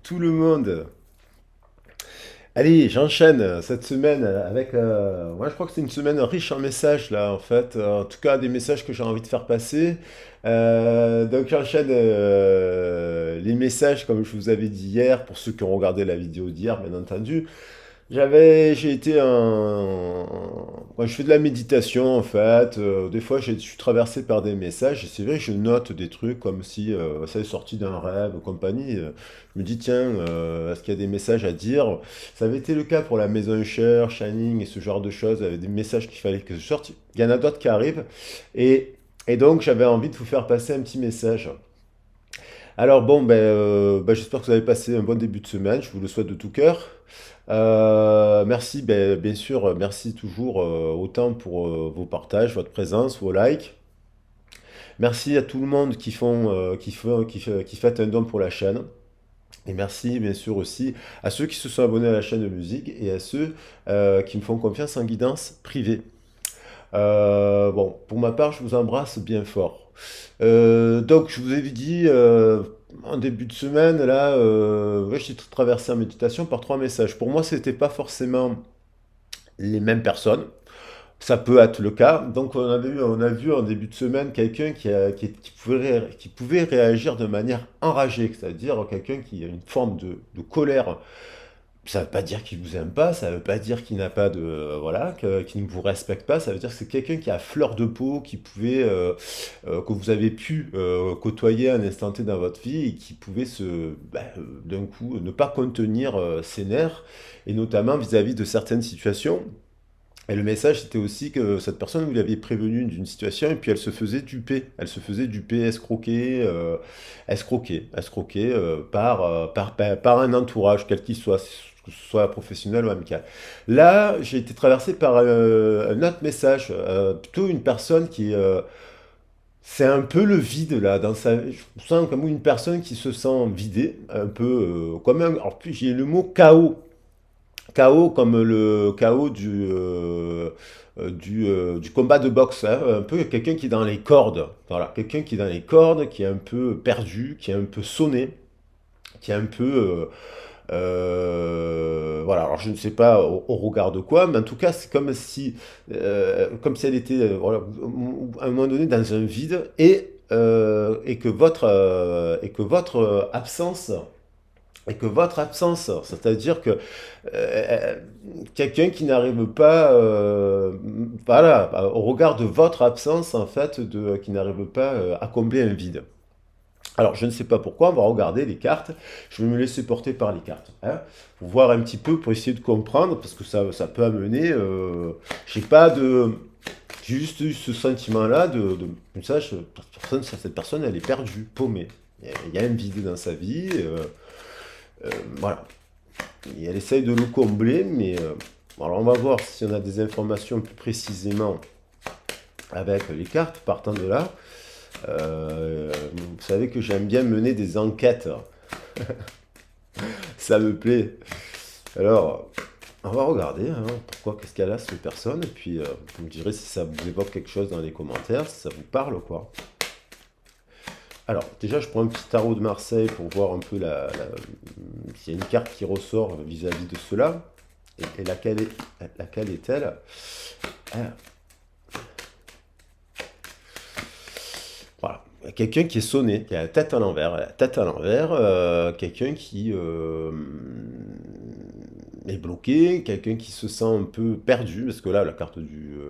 tout le monde. Allez, j'enchaîne cette semaine avec... moi, je crois que c'est une semaine riche en messages, là, en fait. En tout cas, des messages que j'ai envie de faire passer. Donc, j'enchaîne les messages, comme je vous avais dit hier, pour ceux qui ont regardé la vidéo d'hier, bien entendu. J'ai été Moi, je fais de la méditation en fait. Des fois, je suis traversé par des messages et c'est vrai que je note des trucs comme si ça est sorti d'un rêve, compagnie. Je me dis, tiens, est-ce qu'il y a des messages à dire? Ça avait été le cas pour la maison Cher, Shining et ce genre de choses. Il y avait des messages qu'il fallait que je sorte. Il y en a d'autres qui arrivent et, et donc j'avais envie de vous faire passer un petit message. Alors bon, j'espère que vous avez passé un bon début de semaine, je vous le souhaite de tout cœur. Merci, bien sûr, merci toujours autant pour vos partages, votre présence, vos likes. Merci à tout le monde qui fait un don pour la chaîne. Et merci bien sûr aussi à ceux qui se sont abonnés à la chaîne de musique et à ceux qui me font confiance en guidance privée. Bon, pour ma part, je vous embrasse bien fort. Donc, je vous avais dit en début de semaine, là, ouais, j'ai traversé en méditation par trois messages. Pour moi, c'était pas forcément les mêmes personnes. Ça peut être le cas. Donc, on a vu en début de semaine quelqu'un qui pouvait réagir de manière enragée, c'est-à-dire quelqu'un qui a une forme de colère. Ça ne veut pas dire qu'il vous aime pas, ça ne veut pas dire qu'il n'a pas de voilà, qu'il ne vous respecte pas. Ça veut dire que c'est quelqu'un qui a fleur de peau, que vous avez pu côtoyer un instant T dans votre vie et qui pouvait d'un coup ne pas contenir ses nerfs et notamment vis-à-vis de certaines situations. Et le message, c'était aussi que cette personne, vous l'aviez prévenue d'une situation, et puis elle se faisait duper. Elle se faisait duper, escroquer par un entourage, quel qu'il soit, que ce soit professionnel ou amical. Là, j'ai été traversé par un autre message, plutôt une personne c'est un peu le vide là, dans sa je sens comme une personne qui se sent vidée, un peu comme un. Alors, puis j'ai le mot chaos. KO comme le KO du combat de boxe, hein, un peu quelqu'un qui est dans les cordes. Voilà, quelqu'un qui est dans les cordes, qui est un peu perdu, qui est un peu sonné, qui est un peu. Voilà, alors je ne sais pas au regard de quoi, mais en tout cas, c'est comme si elle était voilà, à un moment donné dans un vide et que votre absence c'est-à-dire que euh, quelqu'un qui n'arrive pas, voilà, au regard de votre absence, en fait, qui n'arrive pas à combler un vide. Alors, je ne sais pas pourquoi, on va regarder les cartes. Je vais me laisser porter par les cartes, hein, pour voir un petit peu, pour essayer de comprendre, parce que ça peut amener. J'ai pas de. J'ai juste eu ce sentiment-là cette personne, elle est perdue, paumée. Il y a un vide dans sa vie. Voilà. Et elle essaye de le combler, mais alors on va voir si on a des informations plus précisément avec les cartes partant de là. Vous savez que j'aime bien mener des enquêtes, ça me plaît. Alors, on va regarder pourquoi, qu'est-ce qu'elle a cette personne, et puis vous me direz si ça vous évoque quelque chose dans les commentaires, si ça vous parle quoi. Alors, déjà, je prends un petit tarot de Marseille pour voir un peu s'il y a une carte qui ressort vis-à-vis de cela. Et laquelle est-elle? Ah, voilà. Quelqu'un qui est sonné, qui a la tête à l'envers. Quelqu'un qui est bloqué, quelqu'un qui se sent un peu perdu, parce que là, la carte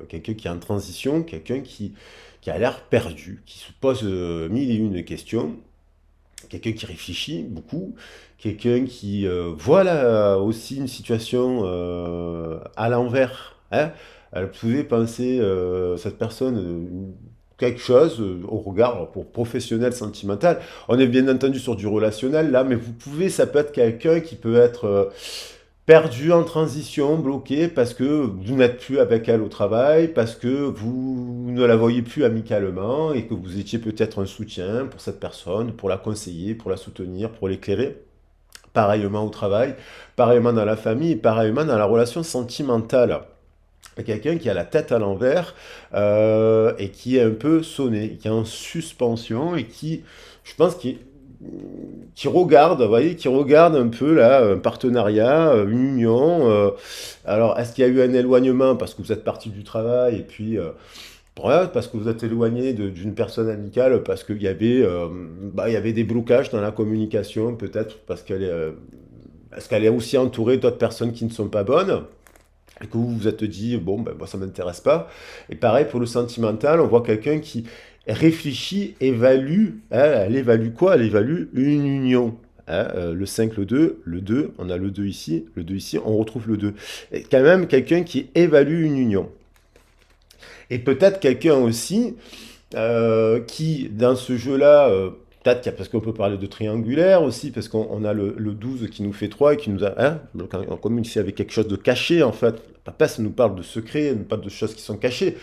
quelqu'un qui est en transition, qui a l'air perdu, qui se pose mille et une questions, quelqu'un qui réfléchit beaucoup, quelqu'un qui voit là aussi une situation à l'envers, hein. Elle pouvait penser, cette personne, quelque chose au regard pour professionnel, sentimental. On est bien entendu sur du relationnel là, mais ça peut être quelqu'un qui peut être perdu en transition, bloqué parce que vous n'êtes plus avec elle au travail, parce que vous ne la voyez plus amicalement et que vous étiez peut-être un soutien pour cette personne, pour la conseiller, pour la soutenir, pour l'éclairer. Pareillement au travail, pareillement dans la famille, pareillement dans la relation sentimentale. Quelqu'un qui a la tête à l'envers et qui est un peu sonné, qui est en suspension et qui, je pense, qui regarde, vous voyez, qui regarde un peu là, un partenariat, une union. Alors, est-ce qu'il y a eu un éloignement parce que vous êtes parti du travail et puis voilà, parce que vous êtes éloigné d'une personne amicale, parce qu'il y avait, bah, il y avait des blocages dans la communication, peut-être parce qu'elle est aussi entourée d'autres personnes qui ne sont pas bonnes, et que vous vous êtes dit, bon, ben, moi ça m'intéresse pas. Et pareil pour le sentimental, on voit quelqu'un qui réfléchit, évalue, hein, elle évalue quoi? Elle évalue une union. Hein, le 5, le 2, on a le 2 ici, on retrouve le 2. Et quand même quelqu'un qui évalue une union. Et peut-être quelqu'un aussi qui, dans ce jeu-là, peut-être parce qu'on peut parler de triangulaire aussi, parce qu'on a le 12 qui nous fait 3 et qui nous a, hein, donc comme ici avec quelque chose de caché, en fait. Papa, ça nous parle de secrets, nous parle de choses qui sont cachées.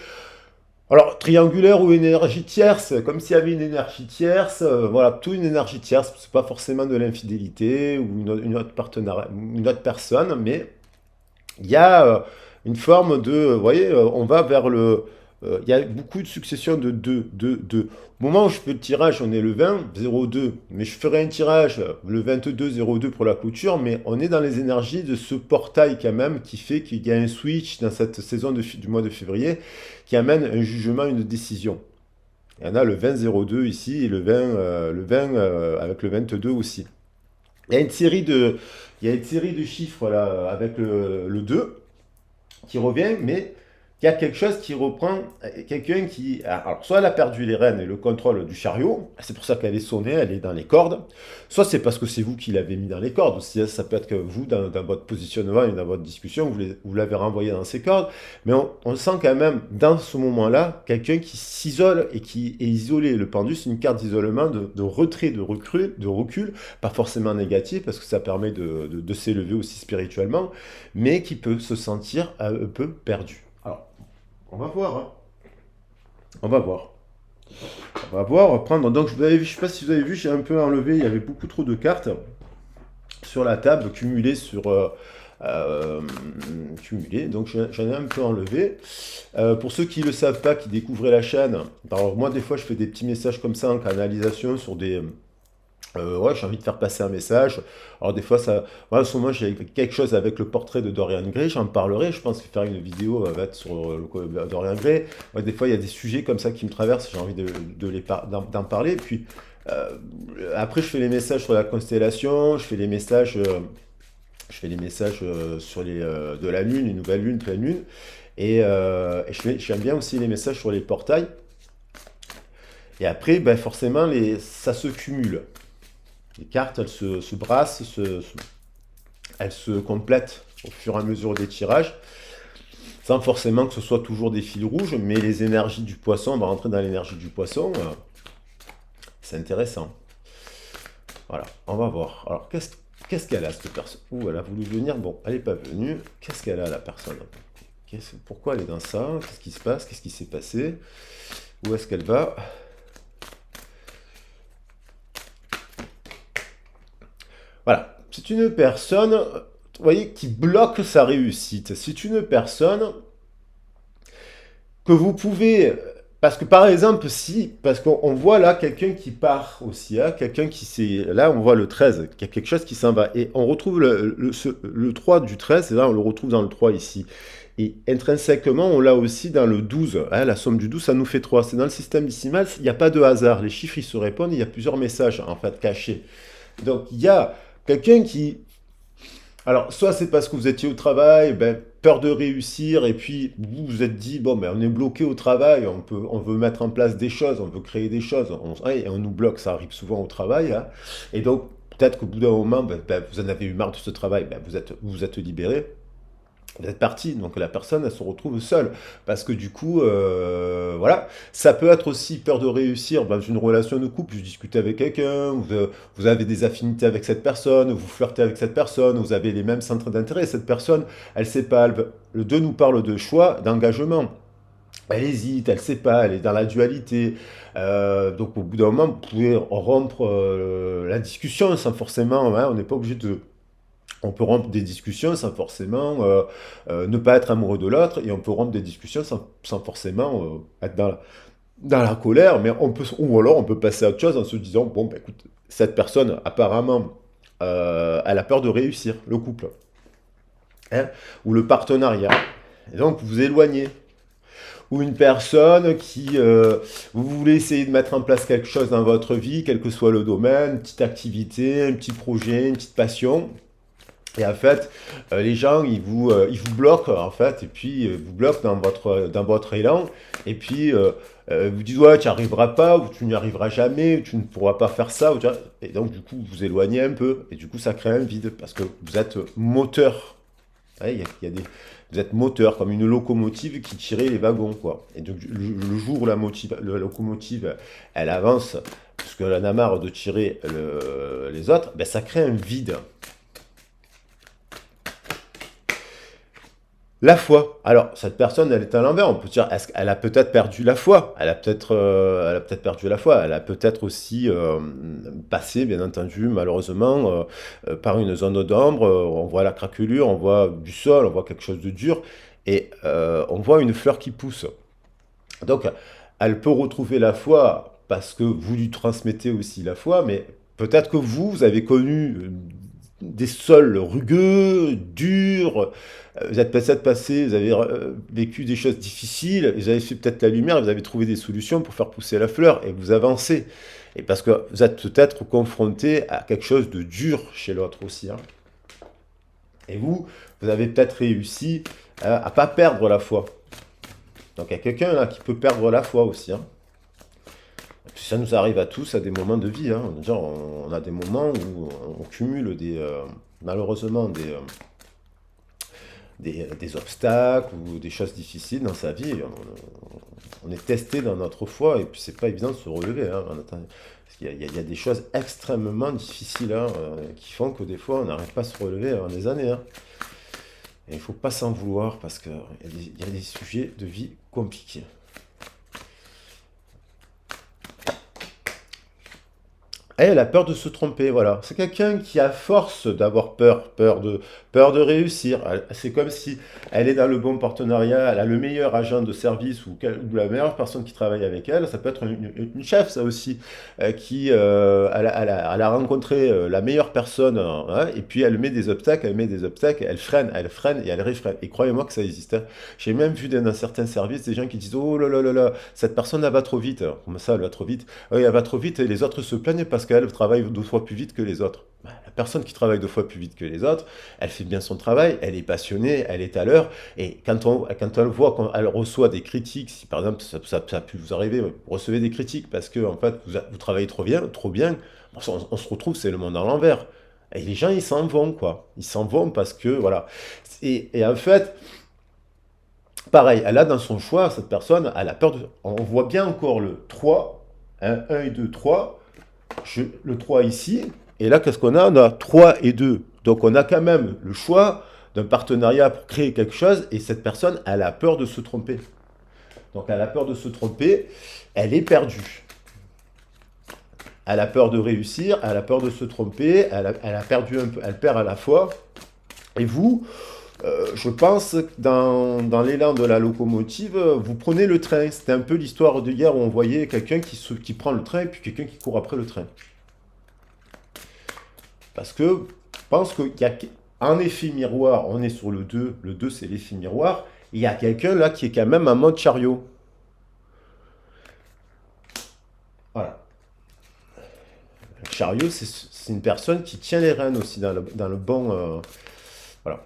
Alors, triangulaire ou énergie tierce, comme s'il y avait une énergie tierce, voilà, tout une énergie tierce, c'est pas forcément de l'infidélité ou une autre partenaire, une autre personne, mais il y a une forme de, vous voyez, on va vers le, il y a beaucoup de successions de 2, 2, 2. Au moment où je fais le tirage, on est le 20, 0,2, mais je ferai un tirage le 22, 0,2 pour la clôture, mais on est dans les énergies de ce portail quand même qui fait qu'il y a un switch dans cette saison du mois de février qui amène un jugement, une décision. Il y en a le 20, 0,2 ici et le 20 avec le 22 aussi. Il y a une série de, il y a une série de chiffres là, avec le 2 qui revient, mais il y a quelque chose qui reprend, quelqu'un qui... Alors, soit elle a perdu les rênes et le contrôle du chariot, c'est pour ça qu'elle est sonnée, elle est dans les cordes, soit c'est parce que c'est vous qui l'avez mis dans les cordes, aussi, ça peut être que vous, dans votre positionnement et dans votre discussion, vous l'avez renvoyé dans ces cordes, mais on sent quand même, dans ce moment-là, quelqu'un qui s'isole et qui est isolé. Le pendu, c'est une carte d'isolement, de retrait, de recul, pas forcément négatif, parce que ça permet de s'élever aussi spirituellement, mais qui peut se sentir un peu perdu. Alors, on va voir, hein. On va voir. On va voir, on va prendre. Donc, je ne sais pas si vous avez vu, j'ai un peu enlevé, il y avait beaucoup trop de cartes sur la table, cumulées sur. Cumulées, donc j'en ai un peu enlevé. Pour ceux qui ne le savent pas, qui découvraient la chaîne, alors moi, des fois, je fais des petits messages comme ça en canalisation sur des. Ouais, j'ai envie de faire passer un message. Alors des fois, ça, ouais, en ce moment, j'ai quelque chose avec le portrait de Dorian Gray, j'en parlerai. Je pense que faire une vidéo va être sur Dorian Gray. Ouais, des fois, il y a des sujets comme ça qui me traversent, j'ai envie d'en parler. Puis après, je fais les messages sur la constellation, je fais les messages sur de la lune, les nouvelles lunes, pleine lune. Et j'aime bien aussi les messages sur les portails. Et après, ben, forcément, ça se cumule. Les cartes, elles se brassent, elles se complètent au fur et à mesure des tirages, sans forcément que ce soit toujours des fils rouges, mais les énergies du poisson, on va rentrer dans l'énergie du poisson, c'est intéressant. Voilà, on va voir. Alors, qu'est-ce qu'elle a, cette personne? Ouh, elle a voulu venir, bon, elle n'est pas venue. Qu'est-ce qu'elle a, la personne? Pourquoi elle est dans ça? Qu'est-ce qui se passe? Qu'est-ce qui s'est passé? Où est-ce qu'elle va? Voilà, c'est une personne, vous voyez, qui bloque sa réussite. C'est une personne que vous pouvez, parce que par exemple, si, parce qu'on voit là quelqu'un qui part aussi, hein, quelqu'un qui s'est, là on voit le 13, qu'il y a quelque chose qui s'en va, et on retrouve le 3 du 13, et là on le retrouve dans le 3 ici. Et intrinsèquement, on l'a aussi dans le 12, hein, la somme du 12, ça nous fait 3. C'est dans le système décimal, il n'y a pas de hasard, les chiffres ils se répondent, il y a plusieurs messages en fait cachés. Donc il y a quelqu'un qui... Alors, soit c'est parce que vous étiez au travail, ben, peur de réussir, et puis vous vous êtes dit, bon, ben, on est bloqué au travail, on veut mettre en place des choses, on veut créer des choses, et on nous bloque, ça arrive souvent au travail, hein. Et donc, peut-être qu'au bout d'un moment, ben, vous en avez eu marre de ce travail, ben, vous êtes libéré, vous êtes parti, donc la personne, elle se retrouve seule. Parce que du coup, voilà, ça peut être aussi peur de réussir dans une relation de couple. Je discute avec quelqu'un, vous avez des affinités avec cette personne, vous flirtez avec cette personne, vous avez les mêmes centres d'intérêt. Cette personne, elle sait pas, le 2 nous parle de choix, d'engagement. Elle hésite, elle sait pas, elle est dans la dualité. Donc au bout d'un moment, vous pouvez rompre la discussion sans forcément, hein, on n'est pas obligé de on peut rompre des discussions sans forcément ne pas être amoureux de l'autre, et on peut rompre des discussions sans forcément être dans la colère, mais on peut, ou alors on peut passer à autre chose en se disant, bon, bah, écoute, cette personne, apparemment, elle a peur de réussir, le couple, hein, ou le partenariat. Et donc, vous vous éloignez. Ou une personne qui, vous voulez essayer de mettre en place quelque chose dans votre vie, quel que soit le domaine, une petite activité, un petit projet, une petite passion. Et en fait, les gens, ils vous bloquent, en fait, et puis vous bloquent dans votre élan, et puis vous disent, ouais, tu n'y arriveras pas, ou tu n'y arriveras jamais, ou tu ne pourras pas faire ça, et donc du coup, vous vous éloignez un peu, et du coup, ça crée un vide, parce que vous êtes moteur. Ouais, il y a des, vous êtes moteur, comme une locomotive qui tirait les wagons, quoi. Et donc, le jour où la locomotive, elle avance, parce qu'elle en a marre de tirer les autres, ben, ça crée un vide. La foi. Alors, cette personne, elle est à l'envers. On peut dire, est-ce qu'elle a peut-être perdu la foi? Elle a peut-être perdu la foi. Elle a peut-être aussi passé, bien entendu, malheureusement, par une zone d'ombre. On voit la craquelure, on voit du sol, on voit quelque chose de dur, et on voit une fleur qui pousse. Donc, elle peut retrouver la foi parce que vous lui transmettez aussi la foi, mais peut-être que vous avez connu des sols rugueux, durs, vous êtes peut-être passé, vous avez vécu des choses difficiles, vous avez fait peut-être la lumière, vous avez trouvé des solutions pour faire pousser la fleur et vous avancez. Et parce que vous êtes peut-être confronté à quelque chose de dur chez l'autre aussi, hein. Et vous avez peut-être réussi à ne pas perdre la foi. Donc il y a quelqu'un là qui peut perdre la foi aussi, hein. Et puis ça nous arrive à tous à des moments de vie, hein. Genre, on a des moments où on cumule malheureusement des obstacles ou des choses difficiles dans sa vie. On est testé dans notre foi et puis c'est pas évident de se relever, hein. Parce qu'il y a des choses extrêmement difficiles, hein, qui font que des fois on n'arrive pas à se relever en des années, hein. Et il ne faut pas s'en vouloir parce qu'il y a des sujets de vie compliqués. Et elle a peur de se tromper, voilà. C'est quelqu'un qui a force d'avoir peur de réussir. C'est comme si elle est dans le bon partenariat, elle a le meilleur agent de service ou la meilleure personne qui travaille avec elle. Ça peut être une chef, ça aussi, elle a rencontré la meilleure personne, hein, et puis elle met des obstacles, elle freine et elle réfrène. Et croyez-moi que ça existe, hein. J'ai même vu dans certains services des gens qui disent, oh là là là là, cette personne elle va trop vite. Comment ça, elle va trop vite? Oui, elle va trop vite et les autres se plaignent parce qu'elle travaille 2 fois plus vite que les autres. Bah, la personne qui travaille 2 fois plus vite que les autres, elle fait bien son travail, elle est passionnée, elle est à l'heure. Et quand on voit qu'elle reçoit des critiques, si par exemple ça a pu vous arriver, vous recevez des critiques parce que en fait, vous travaillez trop bien, on se retrouve, c'est le monde à l'envers. Et les gens, ils s'en vont, quoi. Ils s'en vont parce que, voilà. Et en fait, pareil, elle a dans son choix, cette personne, elle a peur de... On voit bien encore le 3, hein, 1 et 2, 3. Le 3 ici, et là, qu'est-ce qu'on a? On a 3 et 2. Donc on a quand même le choix d'un partenariat pour créer quelque chose, et cette personne, elle a peur de se tromper. Donc elle a peur de se tromper, elle est perdue. Elle a peur de réussir, elle a peur de se tromper, elle a perdu un peu, elle perd à la fois. Et vous, je pense que dans l'élan de la locomotive, vous prenez le train. C'était un peu l'histoire de hier où on voyait quelqu'un qui prend le train et puis quelqu'un qui court après le train. Parce que je pense qu'il y a un effet miroir, on est sur le 2 c'est l'effet miroir, il y a quelqu'un là qui est quand même en mode chariot. Voilà. Le chariot, c'est une personne qui tient les rênes aussi dans le bon... voilà.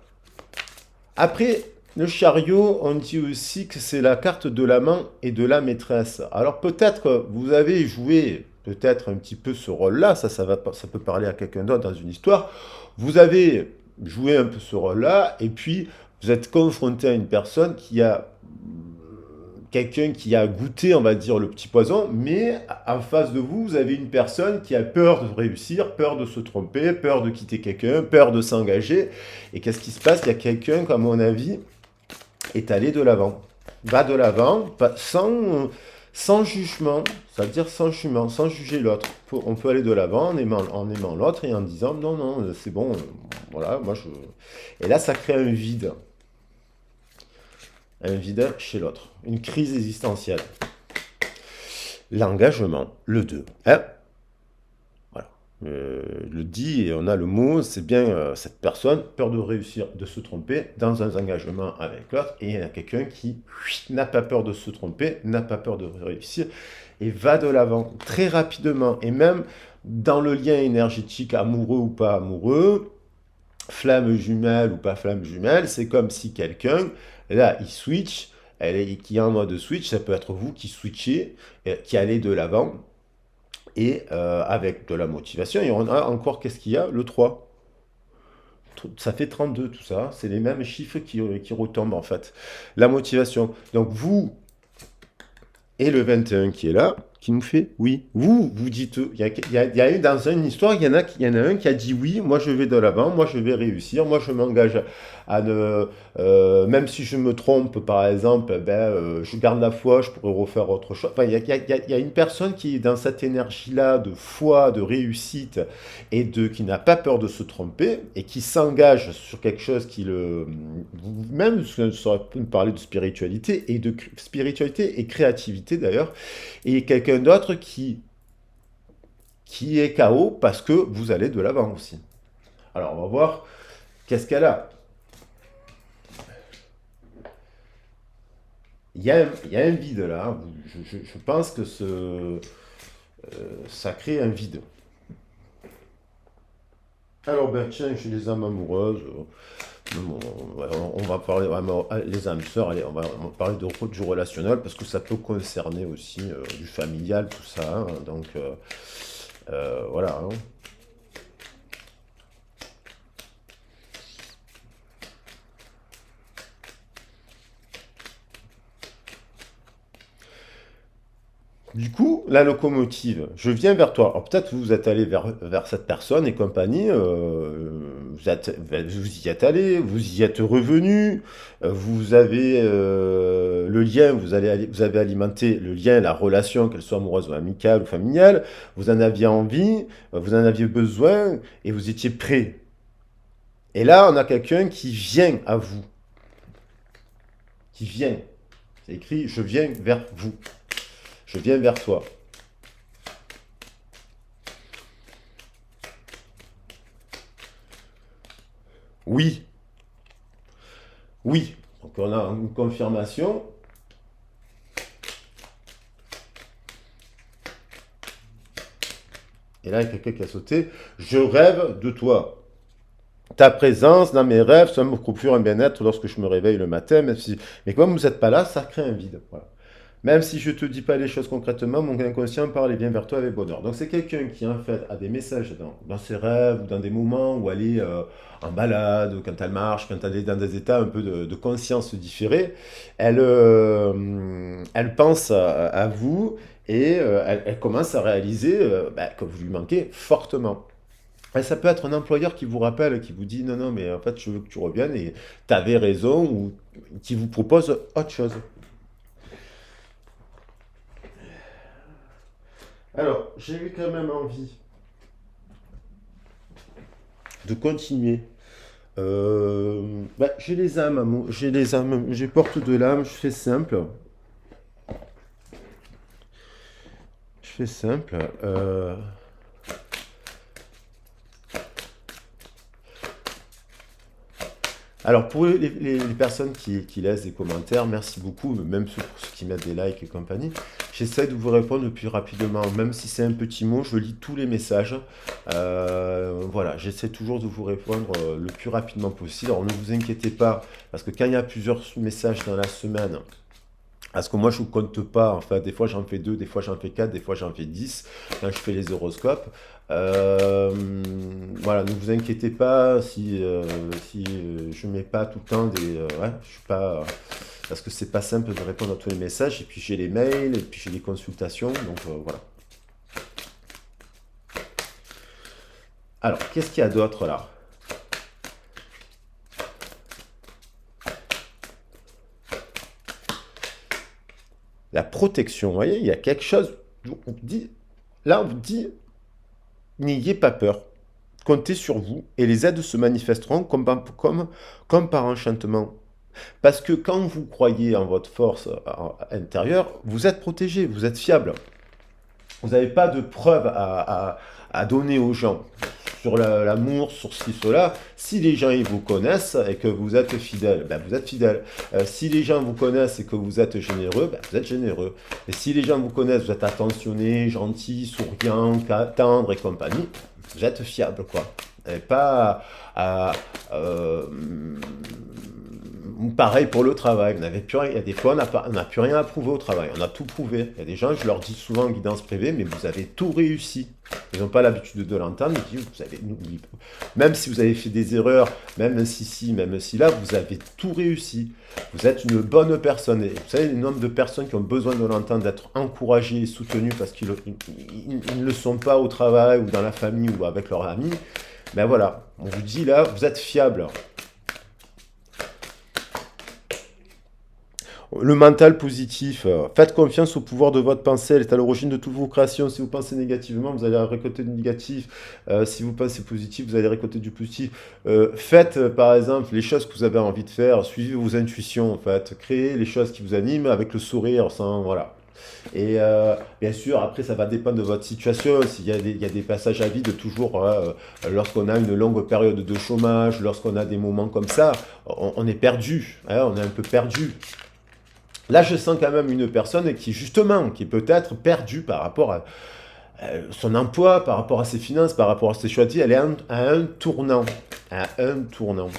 Après, le chariot, on dit aussi que c'est la carte de l'amant et de la maîtresse. Alors peut-être que vous avez joué peut-être un petit peu ce rôle-là, ça peut parler à quelqu'un d'autre dans une histoire. Vous avez joué un peu ce rôle-là, et puis vous êtes confronté à une personne qui a quelqu'un qui a goûté, on va dire, le petit poison, mais en face de vous, vous avez une personne qui a peur de réussir, peur de se tromper, peur de quitter quelqu'un, peur de s'engager. Et qu'est-ce qui se passe? Il y a quelqu'un, à mon avis, est allé de l'avant. Va de l'avant, sans jugement, c'est-à-dire sans jugement, sans juger l'autre. On peut aller de l'avant en aimant l'autre et en disant non, non, c'est bon, voilà, moi je. Et là, ça crée un vide. Un vide chez l'autre. Une crise existentielle. L'engagement, le 2. Hein? Voilà. le dit et on a le mot, c'est bien cette personne, peur de réussir, de se tromper dans un engagement avec l'autre, et il y a quelqu'un qui n'a pas peur de se tromper, n'a pas peur de réussir, et va de l'avant très rapidement, et même dans le lien énergétique amoureux ou pas amoureux, flamme jumelle ou pas flamme jumelle, c'est comme si quelqu'un, là, il switch, qui est en mode switch, ça peut être vous qui switchez, qui allez de l'avant, et avec de la motivation, et on a encore, qu'est-ce qu'il y a? Le 3. Ça fait 32 tout ça, c'est les mêmes chiffres qui retombent en fait. La motivation. Donc vous, et le 21 qui est là, qui nous fait oui. Vous dites, il y a eu dans une histoire, il y en a un qui a dit oui, moi je vais de l'avant, moi je vais réussir, moi je m'engage à ne. Même si je me trompe, par exemple, ben, je garde la foi, je pourrais refaire autre chose. Enfin, il y a une personne qui est dans cette énergie-là de foi, de réussite, qui n'a pas peur de se tromper, et qui s'engage sur quelque chose qui le. Même, ça aurait pu me parler de spiritualité, spiritualité et créativité d'ailleurs, et quelqu'un d'autre qui est KO parce que vous allez de l'avant aussi. Alors on va voir qu'est-ce qu'elle a. Il y a un vide là, hein. Je pense que ça crée un vide. Alors ben tiens, chez les âmes amoureuses, on va parler vraiment, les âmes sœurs, allez, on va parler du relationnel parce que ça peut concerner aussi du familial, tout ça, hein. Donc voilà, hein. Du coup, la locomotive, je viens vers toi. Alors peut-être vous êtes allé vers cette personne et compagnie, vous y êtes allé, vous y êtes revenu, vous avez le lien, vous avez alimenté le lien, la relation, qu'elle soit amoureuse ou amicale ou familiale, vous en aviez envie, vous en aviez besoin et vous étiez prêt. Et là, on a quelqu'un qui vient à vous, qui vient. C'est écrit, je viens vers vous, je viens vers toi. Oui, oui. Donc on a une confirmation. Et là, il y a quelqu'un qui a sauté. Je rêve de toi. Ta présence dans mes rêves, ça me procure un bien-être lorsque je me réveille le matin. Mais comme vous n'êtes pas là, ça crée un vide. Voilà. Même si je ne te dis pas les choses concrètement, mon inconscient parle et vient vers toi avec bonheur. Donc c'est quelqu'un qui en fait a des messages dans ses rêves, ou dans des moments où elle est en balade, ou quand elle marche, quand elle est dans des états un peu de conscience différés. Elle pense à vous et elle commence à réaliser que vous lui manquez fortement. Et ça peut être un employeur qui vous rappelle, qui vous dit non, non, mais en fait, je veux que tu reviennes et tu avais raison, ou qui vous propose autre chose. Alors, j'ai eu quand même envie de continuer. J'ai les âmes, j'ai les âmes, j'ai porte de l'âme, je fais simple. Je fais simple. Alors, pour les personnes qui laissent des commentaires, merci beaucoup, même pour ceux qui mettent des likes et compagnie. J'essaie de vous répondre le plus rapidement, même si c'est un petit mot, je lis tous les messages. Voilà, j'essaie toujours de vous répondre le plus rapidement possible. Alors, ne vous inquiétez pas, parce que quand il y a plusieurs messages dans la semaine, parce que moi, je ne compte pas. Enfin, des fois, j'en fais 2, des fois, j'en fais 4, des fois, j'en fais 10 quand je fais les horoscopes. Euh, voilà, ne vous inquiétez pas si je mets pas tout le temps des. Ouais, je suis pas. Parce que c'est pas simple de répondre à tous les messages. Et puis, j'ai les mails, et puis, j'ai les consultations. Donc, voilà. Alors, qu'est-ce qu'il y a d'autre là? La protection. Vous voyez, il y a quelque chose. On dit, là, on vous dit n'ayez pas peur. Comptez sur vous et les aides se manifesteront comme par enchantement. Parce que quand vous croyez en votre force intérieure, vous êtes protégé, vous êtes fiable. Vous n'avez pas de preuves à donner aux gens sur l'amour, sur ci, cela. Si les gens ils vous connaissent et que vous êtes fidèle, ben, vous êtes fidèle. Si les gens vous connaissent et que vous êtes généreux, ben, vous êtes généreux. Et si les gens vous connaissent, vous êtes attentionné, gentil, souriant, tendre et compagnie, vous êtes fiable, quoi. Et pas à, euh, pareil pour le travail. On n'avait plus rien. Il y a des fois, on n'a plus rien à prouver au travail. On a tout prouvé. Il y a des gens, je leur dis souvent en guidance privée, mais vous avez tout réussi. Ils n'ont pas l'habitude de l'entendre. Ils disent, vous avez, même si vous avez fait des erreurs, même si, même si là, vous avez tout réussi. Vous êtes une bonne personne. Et vous savez, le nombre de personnes qui ont besoin de l'entendre, d'être encouragées et soutenues parce qu'ils ne le sont pas au travail ou dans la famille ou avec leurs amis. Ben voilà, on vous dit là, vous êtes fiable. Le mental positif, faites confiance au pouvoir de votre pensée, elle est à l'origine de toutes vos créations. Si vous pensez négativement, vous allez récolter du négatif. Si vous pensez positif, vous allez récolter du positif. Faites, par exemple, les choses que vous avez envie de faire, suivez vos intuitions, en fait. Créez les choses qui vous animent avec le sourire, sans, voilà. Et bien sûr, après, ça va dépendre de votre situation. Il y a des passages à vide, toujours, lorsqu'on a une longue période de chômage, lorsqu'on a des moments comme ça, on est perdu, hein, on est un peu perdu. Là, je sens quand même une personne qui, justement, qui est peut-être perdue par rapport à son emploi, par rapport à ses finances, par rapport à ses choix de vie. Elle est à un tournant. À un tournant.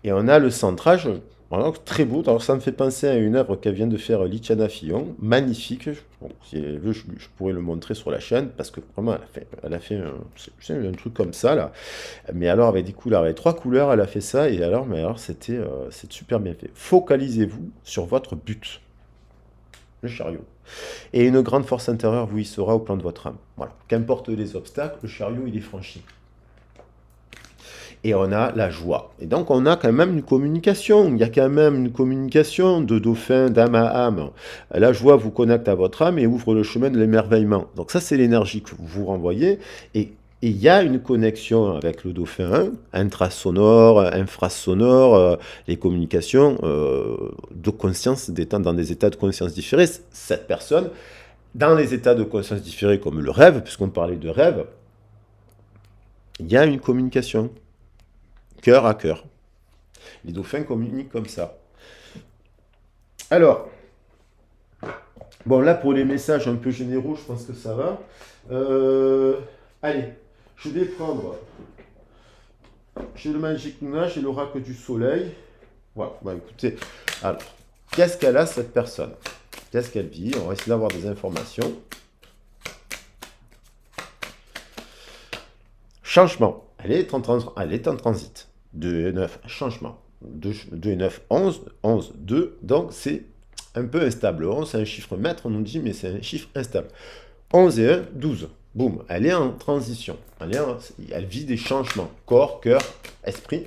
Et on a le centrage, alors, très beau. Alors, ça me fait penser à une œuvre qu'elle vient de faire Lichana Fillon. Magnifique. Bon, si elle veut, je pourrais le montrer sur la chaîne parce que vraiment, elle a fait un truc comme ça, là. Mais alors, avec des couleurs, avec trois couleurs, elle a fait ça. Et alors, mais alors, c'est super bien fait. Focalisez-vous sur votre but, le chariot. Et une grande force intérieure vous y sera au plan de votre âme. Voilà. Qu'importe les obstacles, le chariot, il est franchi. Et on a la joie. Et donc on a quand même une communication, il y a quand même une communication de dauphin d'âme à âme. La joie vous connecte à votre âme et ouvre le chemin de l'émerveillement. Donc ça c'est l'énergie que vous renvoyez et il y a une connexion avec le dauphin, intrasonore, infrasonore, les communications de conscience, d'étant dans des états de conscience différés. Cette personne, dans les états de conscience différés comme le rêve, puisqu'on parlait de rêve, il y a une communication cœur à cœur. Les dauphins communiquent comme ça. Alors, bon là pour les messages un peu généraux, je pense que ça va. Euh, allez, je vais prendre. J'ai le Magic Luna, j'ai l'oracle du soleil. Voilà, bah écoutez, alors, qu'est-ce qu'elle a cette personne? Qu'est-ce qu'elle vit? On va essayer d'avoir des informations. Changement. Elle est en transit. 2 et 9, changement. 2, et 9, 11. 11, 2. Donc, c'est un peu instable. 11, c'est un chiffre maître, on nous dit, mais c'est un chiffre instable. 11 et 1, 12. Boum, elle est en transition. Elle vit des changements. Corps, cœur, esprit.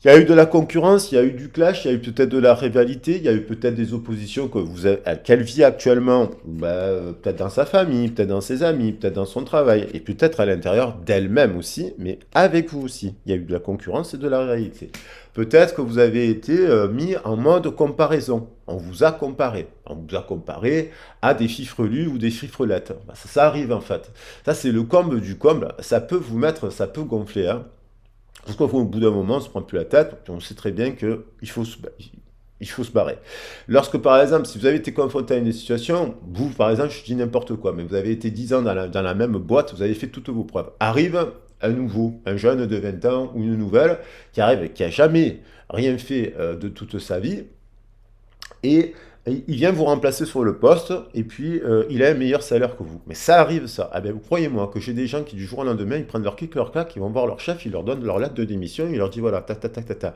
Il y a eu de la concurrence, il y a eu du clash, il y a eu peut-être de la rivalité, il y a eu peut-être des oppositions qu'elle vit actuellement, peut-être dans sa famille, peut-être dans ses amis, peut-être dans son travail, et peut-être à l'intérieur d'elle-même aussi, mais avec vous aussi. Il y a eu de la concurrence et de la rivalité. Peut-être que vous avez été mis en mode comparaison. On vous a comparé. On vous a comparé à des fifrelus ou des fifrelettes. Ça arrive en fait. Ça, c'est le comble du comble. Ça peut vous mettre, ça peut gonfler, hein. Parce qu'au bout d'un moment, on ne se prend plus la tête, puis on sait très bien qu'il faut se barrer. Lorsque, par exemple, si vous avez été confronté à une situation, vous, par exemple, je dis n'importe quoi, mais vous avez été 10 ans dans la même boîte, vous avez fait toutes vos preuves. Arrive un nouveau, un jeune de 20 ans ou une nouvelle, qui arrive, qui n'a jamais rien fait de toute sa vie, et il vient vous remplacer sur le poste, et puis il a un meilleur salaire que vous. Mais ça arrive, ça. Ah ben, vous croyez-moi que j'ai des gens qui, du jour au lendemain, ils prennent leur kick, leur claque, ils vont voir leur chef, ils leur donnent leur lettre de démission, ils leur disent voilà, ta, ta, ta, ta, ta.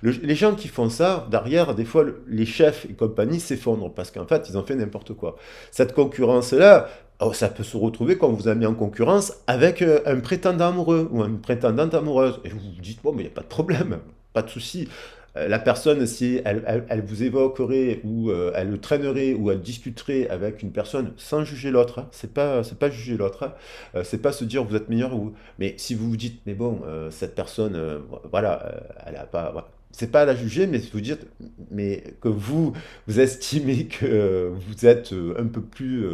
Les gens qui font ça, derrière, des fois, les chefs et compagnie s'effondrent, parce qu'en fait, ils ont fait n'importe quoi. Cette concurrence-là, oh, ça peut se retrouver quand vous avez mis en concurrence avec un prétendant amoureux ou une prétendante amoureuse. Et vous vous dites, bon, mais il n'y a pas de problème, pas de souci. La personne, si elle vous évoquerait ou elle le traînerait ou elle discuterait avec une personne sans juger l'autre, hein, c'est pas juger l'autre, hein, c'est pas se dire vous êtes meilleur ou. Mais si vous vous dites, mais bon, cette personne, voilà, elle a pas. Voilà. c'est pas à la juger, mais vous dire, mais que vous estimez que vous êtes un peu plus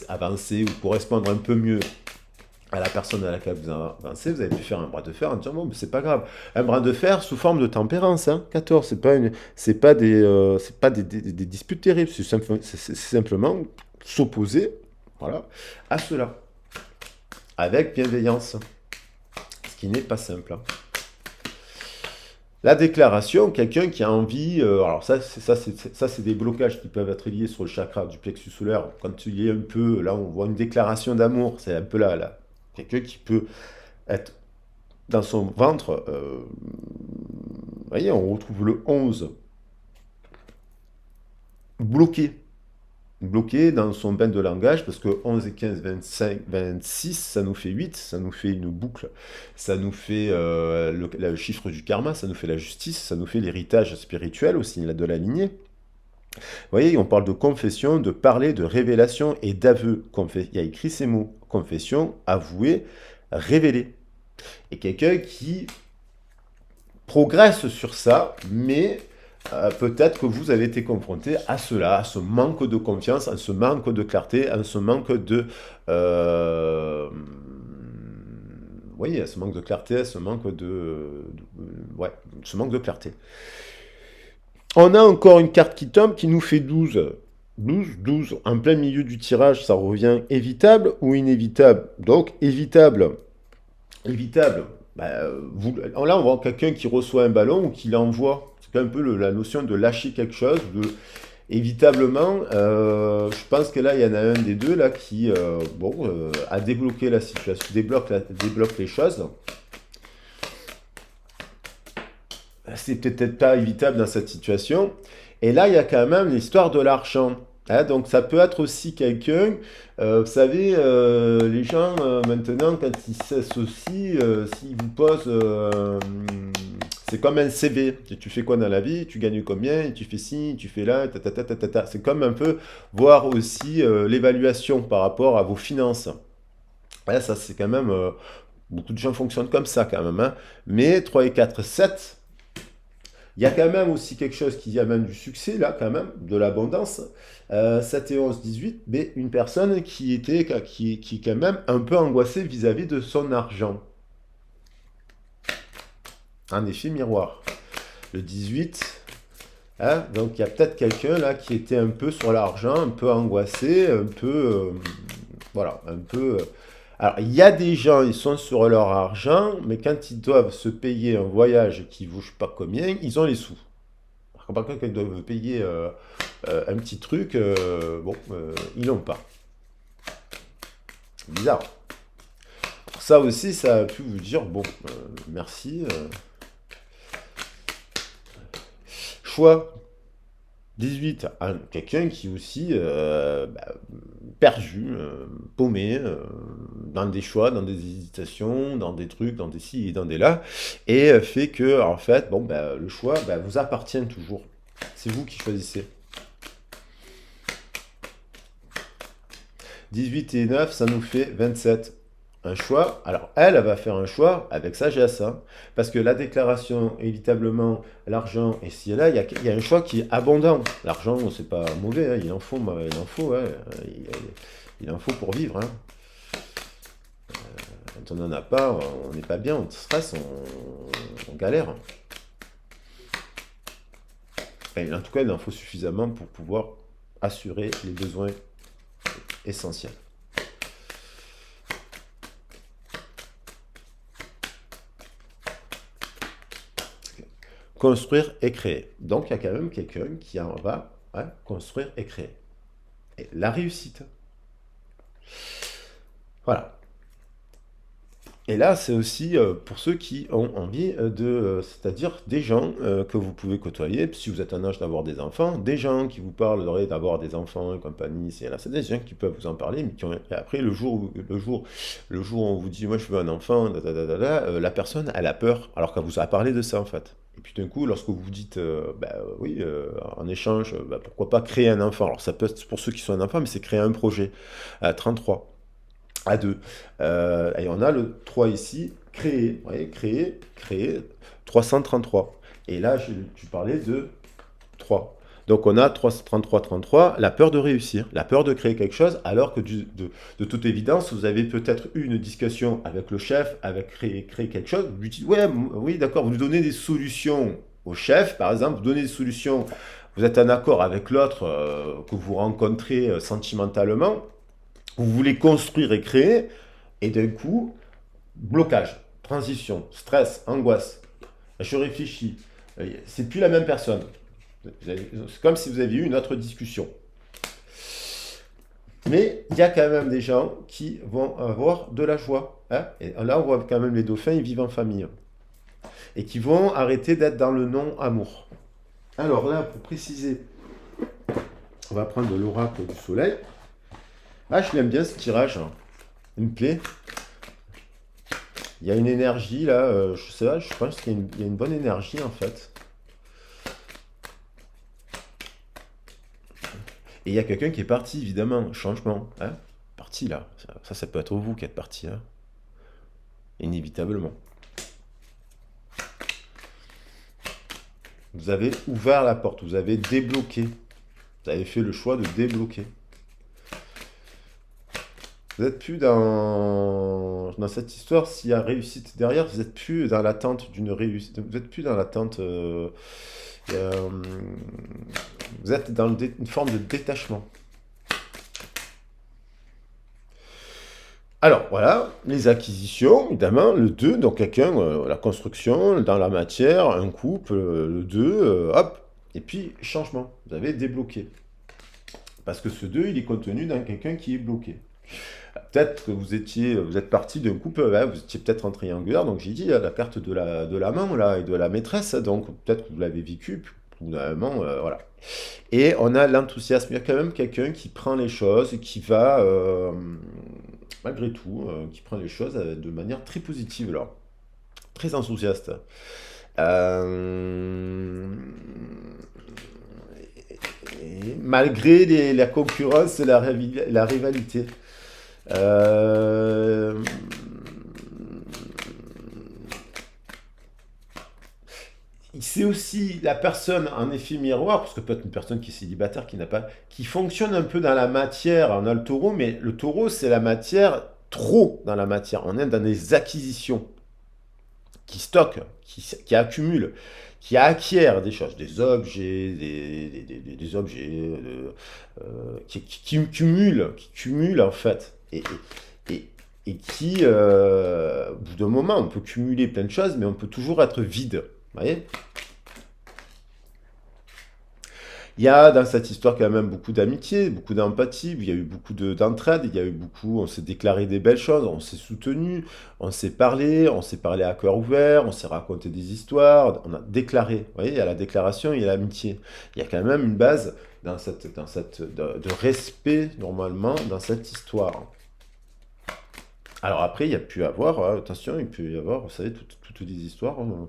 avancé ou correspondre un peu mieux à la personne à laquelle vous avancez, vous avez pu faire un bras de fer en disant bon, mais c'est pas grave. Un bras de fer sous forme de tempérance, hein. 14, c'est pas des disputes terribles, c'est simplement s'opposer, voilà, à cela, avec bienveillance, ce qui n'est pas simple, hein. La déclaration, quelqu'un qui a envie, alors ça, c'est des blocages qui peuvent être liés sur le chakra du plexus solaire. Quand il est un peu, là, on voit une déclaration d'amour, c'est un peu là, quelqu'un qui peut être dans son ventre. Vous voyez, on retrouve le 11 bloqué. Bloqué dans son bain de langage, parce que 11 et 15, 25, 26, ça nous fait 8, ça nous fait une boucle, ça nous fait le chiffre du karma, ça nous fait la justice, ça nous fait l'héritage spirituel aussi de la lignée. Vous voyez, on parle de confession, de parler, de révélation et d'aveu. Il y a écrit ces mots, confession, avouer, révéler. Et quelqu'un qui progresse sur ça, mais peut-être que vous avez été confronté à cela, à ce manque de confiance, à ce manque de clarté, à ce manque de... oui, à ce manque de clarté, à ce manque ouais, ce manque de clarté. On a encore une carte qui tombe qui nous fait 12. 12, en plein milieu du tirage, ça revient évitable ou inévitable. Donc, évitable. Évitable. Là, on voit quelqu'un qui reçoit un ballon ou qui l'envoie. C'est un peu la notion de lâcher quelque chose, évitablement. Je pense que là, il y en a un des deux là qui, a débloqué la situation, débloque les choses. C'est peut-être pas évitable dans cette situation. Et là, il y a quand même l'histoire de l'argent. Hein, donc ça peut être aussi quelqu'un, vous savez, les gens maintenant, quand ils s'associent, s'ils vous posent, c'est comme un CV. Tu fais quoi dans la vie, tu gagnes combien, tu fais ci, tu fais là, ta, ta, ta, ta, ta, ta. C'est comme un peu voir aussi l'évaluation par rapport à vos finances. Ouais, ça c'est quand même, beaucoup de gens fonctionnent comme ça quand même, hein. Mais 3 et 4, 7. Il y a quand même aussi quelque chose qui amène du succès, là, quand même, de l'abondance. 7 et 11, 18, mais une personne qui est quand même un peu angoissée vis-à-vis de son argent. Un effet miroir. Le 18, hein, donc il y a peut-être quelqu'un là qui était un peu sur l'argent, un peu angoissé, un peu... voilà, un peu... Alors, il y a des gens, ils sont sur leur argent, mais quand ils doivent se payer un voyage qui ne vaut je sais pas combien, ils ont les sous. Par contre, quand ils doivent payer un petit truc, ils l'ont pas. C'est bizarre. Ça aussi, ça a pu vous dire, bon, merci. Choix 18, quelqu'un qui est aussi perdu, paumé, dans des choix, dans des hésitations, dans des trucs, dans des ci et dans des là, et fait que, en fait, le choix vous appartient toujours. C'est vous qui choisissez. 18 et 9, ça nous fait 27. Un choix. Alors, elle va faire un choix avec sagesse, hein, parce que la déclaration, évitablement, l'argent, et si là, il y a un choix qui est abondant. L'argent, c'est pas mauvais, hein, il en faut, ouais, il en faut pour vivre, hein. Quand on n'en a pas, on n'est pas bien, on stresse, on galère. Et en tout cas, il en faut suffisamment pour pouvoir assurer les besoins essentiels. Construire et créer. Donc, il y a quand même quelqu'un qui en va construire et créer. Et la réussite. Voilà. Et là, c'est aussi pour ceux qui ont envie c'est-à-dire des gens que vous pouvez côtoyer, si vous êtes en âge d'avoir des enfants, des gens qui vous parleraient d'avoir des enfants et compagnie, c'est des gens qui peuvent vous en parler, mais et après, le jour où on vous dit, moi je veux un enfant, la personne, elle a peur, alors qu'elle vous a parlé de ça en fait. Et puis d'un coup, lorsque vous dites, oui, en échange, pourquoi pas créer un enfant. Alors ça peut être pour ceux qui sont un enfant, mais c'est créer un projet. 33 à 2. Et on a le 3 ici, créer, vous voyez, créer 333. Et là, tu parlais de 3. Donc on a 33, 33, la peur de réussir, la peur de créer quelque chose, alors que de toute évidence, vous avez peut-être eu une discussion avec le chef, avec créer quelque chose, vous lui dites, ouais, oui, d'accord, vous lui donnez des solutions au chef, par exemple, vous donnez des solutions, vous êtes en accord avec l'autre que vous rencontrez sentimentalement, vous voulez construire et créer, et d'un coup, blocage, transition, stress, angoisse, je réfléchis, c'est plus la même personne. C'est comme si vous aviez eu une autre discussion. Mais il y a quand même des gens qui vont avoir de la joie, hein. Et là, on voit quand même les dauphins, ils vivent en famille. Et qui vont arrêter d'être dans le non-amour. Alors là, pour préciser, on va prendre de l'oracle du soleil. Ah, je l'aime bien ce tirage, hein. Une clé. Il y a une énergie là, je sais pas, je pense qu'il y a une bonne énergie en fait. Et il y a quelqu'un qui est parti, évidemment, changement, hein. Parti là, ça peut être vous qui êtes parti, hein. Inévitablement. Vous avez ouvert la porte, vous avez débloqué. Vous avez fait le choix de débloquer. Vous n'êtes plus dans cette histoire, s'il y a réussite derrière, vous n'êtes plus dans l'attente d'une réussite. Vous n'êtes plus dans l'attente. Euh, vous êtes dans une forme de détachement. Alors voilà, les acquisitions, évidemment, le 2, donc quelqu'un, la construction, dans la matière, un couple, le 2, hop, et puis changement, vous avez débloqué. Parce que ce 2, il est contenu dans quelqu'un qui est bloqué. Peut-être que vous êtes parti d'un couple, ouais, vous étiez peut-être en triangulaire, donc j'ai dit la carte de l'amant là, et de la maîtresse, donc peut-être que vous l'avez vécu, puis finalement, voilà. Et on a l'enthousiasme, il y a quand même quelqu'un qui prend les choses, et qui va, malgré tout, qui prend les choses de manière très positive, là, très enthousiaste. Euh, Malgré la concurrence et la rivalité. Euh, c'est aussi la personne en effet miroir, parce que peut-être une personne qui est célibataire, qui n'a pas, qui fonctionne un peu dans la matière. On a le taureau, mais le taureau, c'est la matière, trop dans la matière. On est dans des acquisitions qui stockent, qui accumulent, qui acquièrent des choses, des objets, des objets, qui cumulent en fait. Et, et qui, au bout d'un moment, on peut cumuler plein de choses, mais on peut toujours être vide. Vous voyez? Il y a dans cette histoire quand même beaucoup d'amitié, beaucoup d'empathie, il y a eu beaucoup d'entraide, il y a eu beaucoup, on s'est déclaré des belles choses, on s'est soutenu, on s'est parlé à cœur ouvert, on s'est raconté des histoires, on a déclaré. Vous voyez, il y a la déclaration, il y a l'amitié. Il y a quand même une base de respect normalement dans cette histoire. Alors après, il y a pu avoir, attention, il peut y avoir, vous savez, toutes des histoires, hein.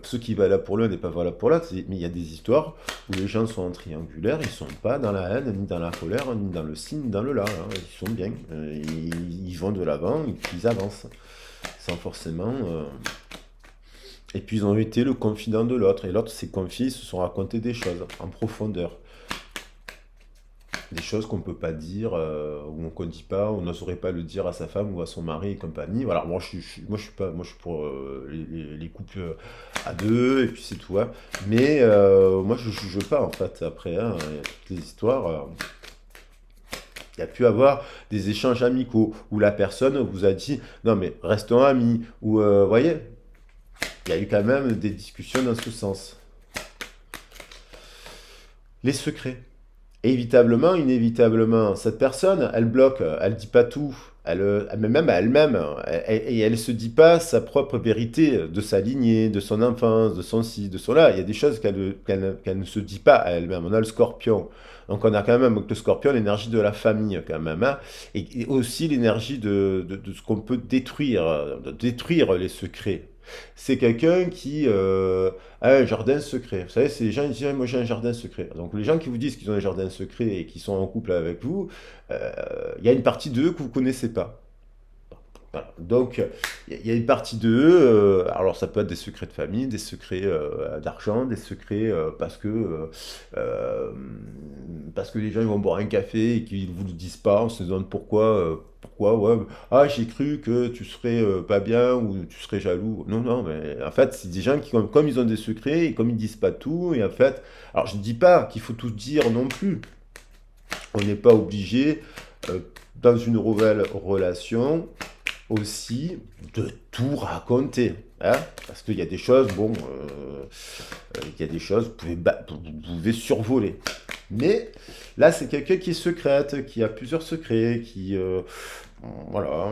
Ce qui est valable pour l'un n'est pas valable pour l'autre, mais il y a des histoires où les gens sont en triangulaire, ils sont pas dans la haine, ni dans la colère, ni dans le ci, ni dans le là, hein. Ils sont bien, ils vont de l'avant, ils avancent, sans forcément... Et puis ils ont été le confident de l'autre, et l'autre s'est confié, ils se sont racontés des choses en profondeur. Des choses qu'on ne peut pas dire, ou qu'on ne dit pas, on n'oserait pas le dire à sa femme ou à son mari et compagnie. Voilà, moi, je suis pour les couples à deux, et puis c'est tout, hein. Mais moi, je ne juge pas, en fait, après, hein, il y a toutes les histoires. Il y a pu avoir des échanges amicaux, où la personne vous a dit, non mais restons amis, ou, vous voyez, il y a eu quand même des discussions dans ce sens. Les secrets. Évitablement, inévitablement, cette personne, elle bloque, elle dit pas tout, mais même à elle-même, et elle se dit pas sa propre vérité de sa lignée, de son enfance, de son ci, de son là. Il y a des choses qu'elle ne se dit pas à elle-même. On a le scorpion. Donc on a quand même avec le scorpion l'énergie de la famille quand même, hein, et aussi l'énergie de ce qu'on peut détruire, de détruire les secrets. C'est quelqu'un qui a un jardin secret. Vous savez, c'est les gens qui disent, ah, moi j'ai un jardin secret. Donc les gens qui vous disent qu'ils ont un jardin secret et qui sont en couple avec vous, il y a une partie d'eux que vous ne connaissez pas. Voilà. Donc, il y a une partie d'eux, alors ça peut être des secrets de famille, des secrets d'argent, des secrets euh, parce que les gens ils vont boire un café et qu'ils ne vous le disent pas, on se demande pourquoi, ouais, ah j'ai cru que tu serais pas bien ou tu serais jaloux. Non, non, mais en fait, c'est des gens qui, comme ils ont des secrets et comme ils disent pas tout, et en fait, alors je ne dis pas qu'il faut tout dire non plus, on n'est pas obligé euh, dans une nouvelle relation aussi de tout raconter. Hein, parce qu'il y a des choses, bon, il y a des choses, vous pouvez survoler. Mais là, c'est quelqu'un qui est secrète, qui a plusieurs secrets, voilà.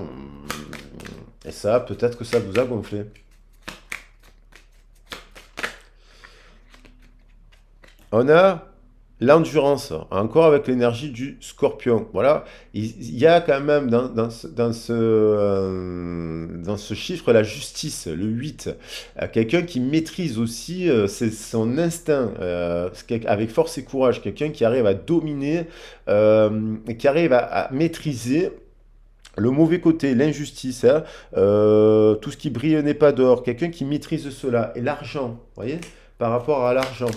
Et ça, peut-être que ça vous a gonflé. On a l'endurance, encore avec l'énergie du scorpion. Voilà, il y a quand même dans ce chiffre la justice, le 8. Quelqu'un qui maîtrise aussi son instinct avec force et courage. Quelqu'un qui arrive à dominer, qui arrive à maîtriser le mauvais côté, l'injustice, hein, tout ce qui brille n'est pas d'or, quelqu'un qui maîtrise cela. Et l'argent, vous voyez, par rapport à l'argent,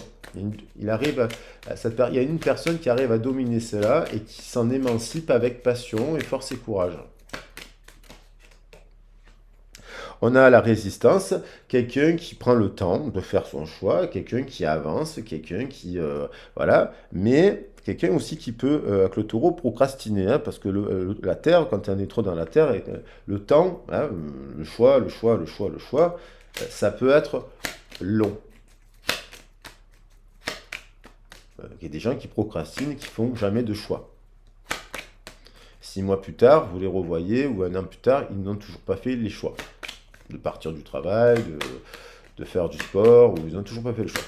il arrive il y a une personne qui arrive à dominer cela et qui s'en émancipe avec passion et force et courage. On a la résistance, quelqu'un qui prend le temps de faire son choix, quelqu'un qui avance, quelqu'un qui... voilà, mais quelqu'un aussi qui peut, avec le taureau, procrastiner, hein, parce que la Terre, quand on est trop dans la Terre, le temps, hein, le choix, ça peut être long. Il y a des gens qui procrastinent, qui font jamais de choix. 6 mois plus tard, vous les revoyez, ou un an plus tard, ils n'ont toujours pas fait les choix. De partir du travail, de faire du sport, ou ils n'ont toujours pas fait le choix.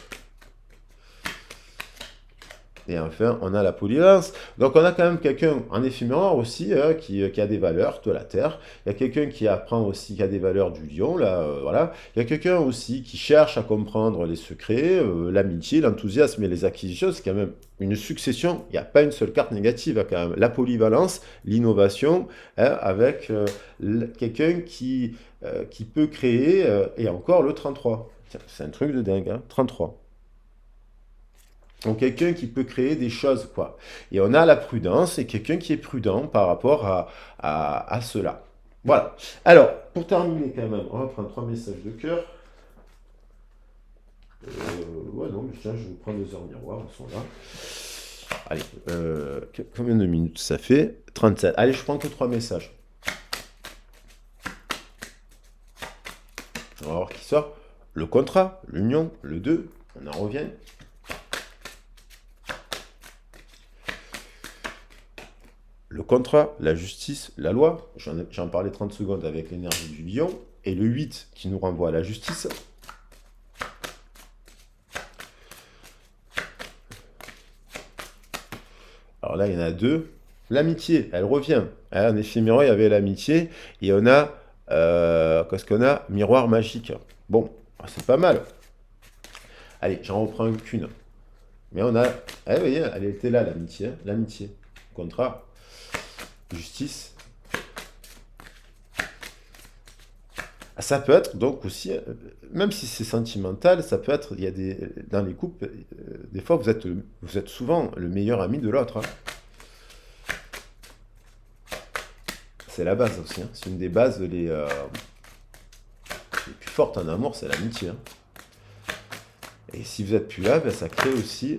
Et enfin, on a la polyvalence. Donc on a quand même quelqu'un en éphémère aussi qui a des valeurs de la Terre. Il y a quelqu'un qui apprend aussi, qui a des valeurs du lion, là, voilà. Il y a quelqu'un aussi qui cherche à comprendre les secrets, l'amitié, l'enthousiasme et les acquisitions. C'est quand même une succession. Il n'y a pas une seule carte négative, hein, quand même. La polyvalence, l'innovation, hein, avec quelqu'un qui peut créer, et encore le 33. Tiens, c'est un truc de dingue, hein, 33. Donc quelqu'un qui peut créer des choses, quoi. Et on a la prudence, et quelqu'un qui est prudent par rapport à cela. Voilà. Alors, pour terminer quand même, on va prendre 3 messages de cœur. Ouais, non, mais tiens, je vais prendre 2 heures miroirs, elles sont là. Allez, combien de minutes ça fait? 37. Allez, je prends que 3 messages. On va voir qui sort. Le contrat, l'union, le 2, on en revient. Le contrat, la justice, la loi, j'en parlais 30 secondes avec l'énergie du lion, et le 8 qui nous renvoie à la justice. Alors là, il y en a 2. L'amitié, elle revient. En éphéméro, il y avait l'amitié, et on a, qu'est-ce qu'on a? Miroir magique. Bon, c'est pas mal. Allez, j'en reprends qu'une. Mais on a, vous voyez, elle était là, l'amitié, hein, l'amitié. Contrat, justice. Ça peut être donc aussi, même si c'est sentimental, ça peut être, dans les couples, des fois vous êtes souvent le meilleur ami de l'autre, hein. C'est la base aussi, hein. C'est une des bases les plus fortes en amour, c'est l'amitié, hein. Et si vous êtes plus là, ben, ça crée aussi,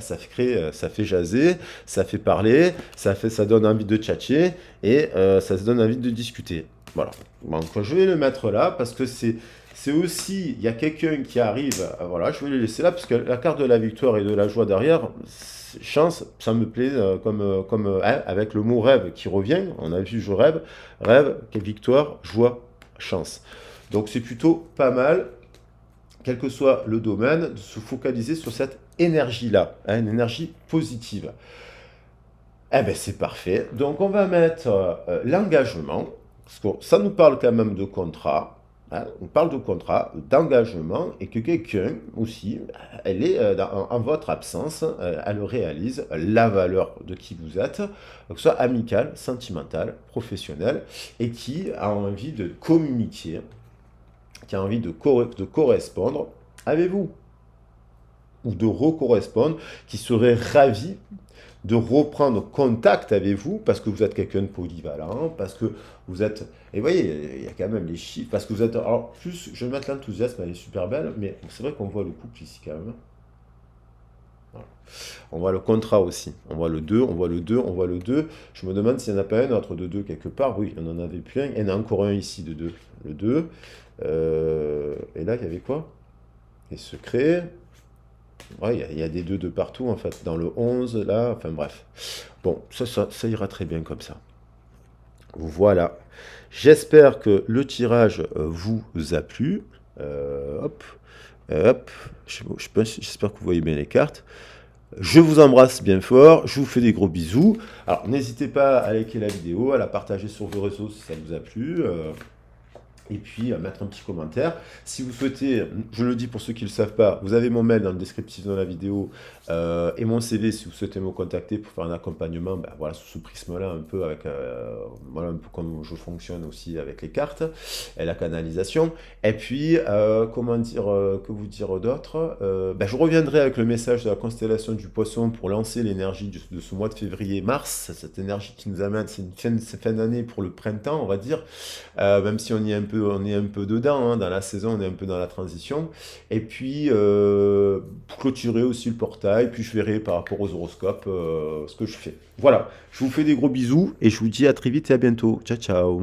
ça fait jaser, ça fait parler, ça donne envie de tchatcher et ça se donne envie de discuter. Voilà. Donc je vais le mettre là parce que c'est aussi, il y a quelqu'un qui arrive, voilà, je vais le laisser là parce que la carte de la victoire et de la joie derrière, chance, ça me plaît hein, avec le mot rêve qui revient. On a vu je rêve, rêve, victoire, joie, chance. Donc c'est plutôt pas mal, quel que soit le domaine, de se focaliser sur cette énergie-là, hein, une énergie positive. Eh bien, c'est parfait. Donc, on va mettre l'engagement, parce que ça nous parle quand même de contrat. Hein, on parle de contrat, d'engagement, et que quelqu'un aussi, elle est en votre absence, elle réalise la valeur de qui vous êtes, que ce soit amical, sentimental, professionnel, et qui a envie de communiquer, qui a envie de correspondre avec vous, ou de recorrespondre, qui serait ravi de reprendre contact avec vous parce que vous êtes quelqu'un de polyvalent, parce que vous êtes... Et vous voyez, il y a quand même les chiffres, parce que vous êtes... Alors, plus, je vais mettre l'enthousiasme, elle est super belle, mais c'est vrai qu'on voit le couple ici quand même. Voilà. On voit le contrat aussi. On voit le 2, on voit le 2, on voit le 2. Je me demande s'il n'y en a pas un autre de 2 quelque part. Oui, on en avait plus un. Il y en a encore un ici de 2. Le 2. Et là, il y avait quoi? Les secrets. Ouais, il y a des 2 de partout, en fait. Dans le 11 là. Enfin, bref. Bon, ça ira très bien comme ça. Voilà. J'espère que le tirage vous a plu. Hop, hop. J'espère que vous voyez bien les cartes. Je vous embrasse bien fort, je vous fais des gros bisous. Alors n'hésitez pas à liker la vidéo, à la partager sur vos réseaux si ça vous a plu. Et puis mettre un petit commentaire. Si vous souhaitez, je le dis pour ceux qui ne le savent pas, vous avez mon mail dans le descriptif de la vidéo et mon CV si vous souhaitez me contacter pour faire un accompagnement, ben, voilà, sous ce prisme-là, un peu avec, voilà, un peu comme je fonctionne aussi avec les cartes et la canalisation. Et puis, comment dire, que vous dire d'autre? Ben, je reviendrai avec le message de la constellation du Poisson pour lancer l'énergie de ce mois de février-mars, cette énergie qui nous amène, c'est une fin d'année pour le printemps, on va dire. Même si on est un peu dedans, hein, dans la saison, on est un peu dans la transition. Et puis, clôturer aussi le portail, puis je verrai par rapport aux horoscopes ce que je fais. Voilà, je vous fais des gros bisous et je vous dis à très vite et à bientôt. Ciao, ciao.